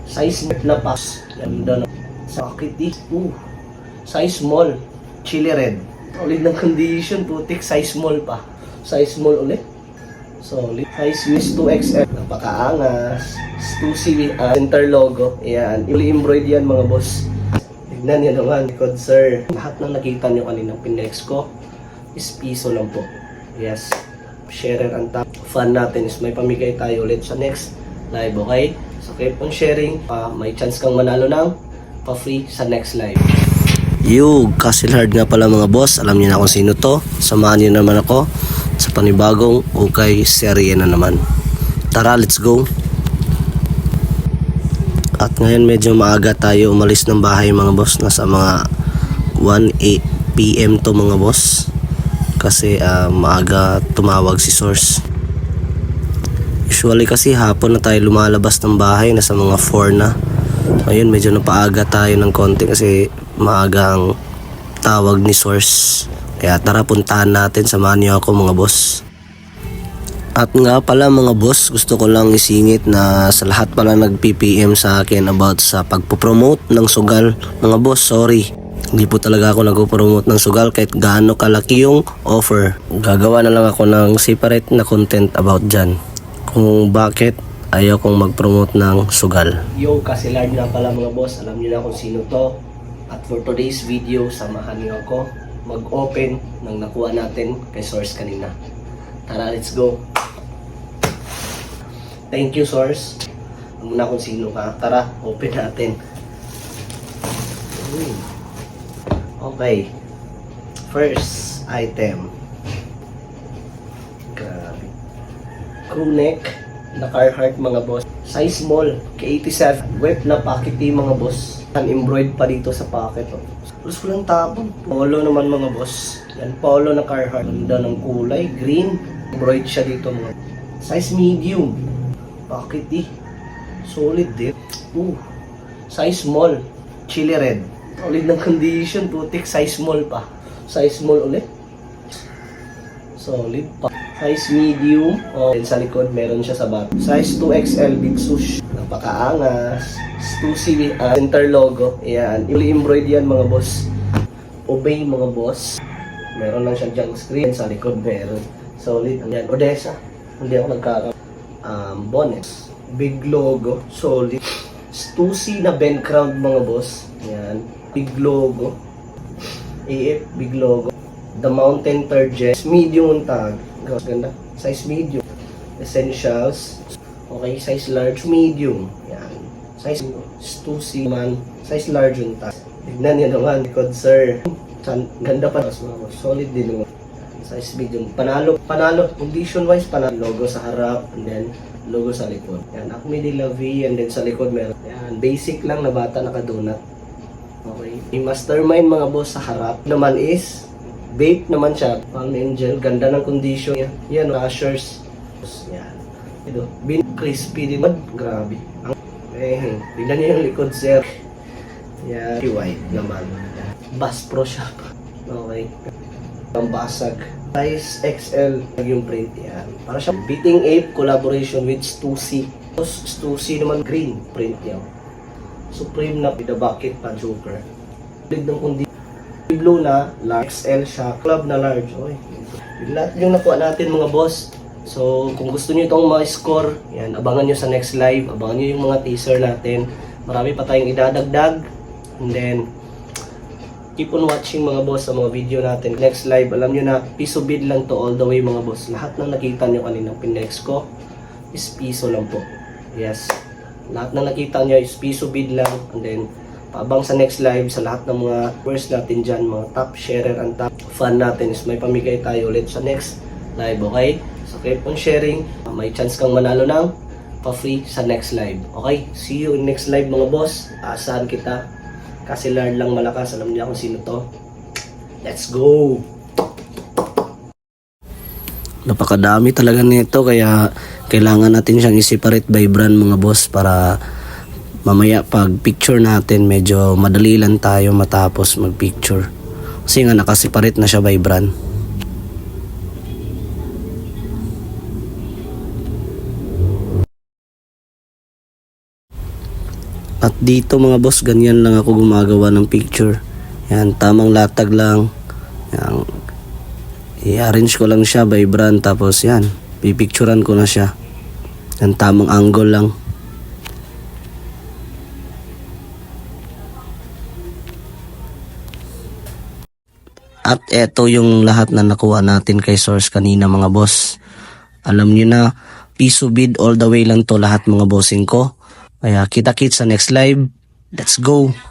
Size na pass. Ganda na. Sakit eh. Size small. Chili red. Solid ng condition. Putik. Size small pa. Size small ulit. Solid. Size is 2XL. Napakaangas. 2C center logo. Ayan. Embroid yan mga boss. Tignan nyo naman. Likod sir. Lahat ng nakita nyo kaninang pinex ko is piso lang po. Yes. Share and tap. Fun natin is may pamigay tayo ulit sa next live. Okay? So keep on sharing. May chance kang manalo ng pa-free sa next live. Castle Hard nga pala mga boss. Alam niyo na kung sino to. Samahan niyo naman ako sa panibagong ukay serye na naman. Tara, let's go. At ngayon medyo maaga tayo umalis ng bahay mga boss. Nasa mga 1 PM to mga boss. Kasi maaga tumawag si Source. Usually kasi hapon na tayo lumalabas ng bahay. Nasa mga 4 na. Ngayon medyo napaaga tayo ng konti kasi maaga ang tawag ni Source. Kaya tara puntahan natin, samahan niyo ako mga boss. At nga pala mga boss, gusto ko lang isingit na sa lahat pala nag-PPM sa akin about sa pagpo-promote ng sugal. Mga boss, sorry. Hindi po talaga ako nag-promote ng sugal kahit gaano kalaki yung offer. Gagawa na lang ako ng separate na content about dyan. Kung bakit ayaw kong mag-promote ng sugal. Castle Hard nga pala mga boss, alam niyo na kung sino to. At for today's video, samahan niyo ako mag-open ng nakuha natin kay Source kanina. Tara, let's go. Thank you Source. Alam mo na kung sino ka. Tara, open natin. Okay. First item. Grabe. Crew neck na Carhartt mga boss. Size small, K87. Wet na pocket mga boss. Embroid pa dito sa pocket. Plus walang tapon. Polo naman mga boss. Yan, polo na Carhartt. Ganda ng kulay, green. Embroid siya dito mga. Size medium. Pocket solid din. Size small, chili red. Solid ng condition, putik. Size small pa. Size small ulit. Solid pa. Size medium. And sa likod meron siya sa back. Size 2XL big swoosh. Napakaangas. 2C center logo. Ayan. Embroid yan mga boss. Obey mga boss. Meron lang siya junk screen. Sa likod meron. Solid. Ayan. Odessa. Hindi ako nagkaka. Bonnet. Big logo. Solid. 2C na bend crown mga boss. Ayan. Big logo. AF. Big logo. The Mountain Turgis. Medium tag. Ganda. Size medium. Essentials. Okay. Size large. Medium. Ayan. Size 2C man. Size large yung tag. Tignan nyo naman. Likod sir. Ganda pa. Solid din naman. Size medium. Panalo. Condition wise panalo. Logo sa harap. And then logo sa likod. Yan. Acme de la Vie. And then sa likod meron. Yan. Basic lang na bata nakadonut. Okay. Yung mastermind mga boss sa harap naman is vape naman siya. Palm Angel. Ganda ng condition. Yan. Rushers. Yan. Ito. Bin crispy din. Grabe. Tignan niyo yung likod sir. Yan. White naman. Bass Pro Shop. Okay. Pambasag. Size XL yung print yan. Para siya Beating Ape collaboration with 2C. 2C naman green print niya. Supreme na with the bucket pa Joker. Lid ng kundi. Blue na large XL siya. Club na large. Okay. Lahat yung nakuha natin mga boss. So kung gusto niyo itong ma-score, yan, abangan niyo sa next live. Abangan niyo yung mga teaser natin. Marami pa tayong idadagdag. And then keep on watching mga boss sa mga video natin. Next live, alam nyo na, piso bid lang to all the way mga boss. Lahat ng nakita nyo kaninang pinex ko is piso lang po. Yes. Lahat ng nakita nyo is piso bid lang. And then, paabang sa next live, sa lahat ng mga viewers natin dyan, mga top sharer and top fan natin is may pamigay tayo ulit sa next live, okay? So keep on sharing. May chance kang manalo ng pa-free sa next live. Okay? See you in next live mga boss. Asahan kita. Castle Hard lang malakas. Alam niya kung sino to. Let's go! Napakadami talaga nito kaya kailangan natin siyang i-separate by brand mga boss para mamaya pag picture natin medyo madali lang tayo matapos mag picture. Kasi nga nakaseparate na siya by brand. At dito mga boss, ganyan lang ako gumagawa ng picture. Yan, tamang latag lang. Yan, i-arrange ko lang siya by brand, tapos yan, pipicturan ko na siya. Yan, tamang angle lang. At eto yung lahat na nakuha natin kay Source kanina mga boss. Alam nyo na, piso bid all the way lang to lahat mga bossing ko. Kaya kita-kits sa next live. Let's go!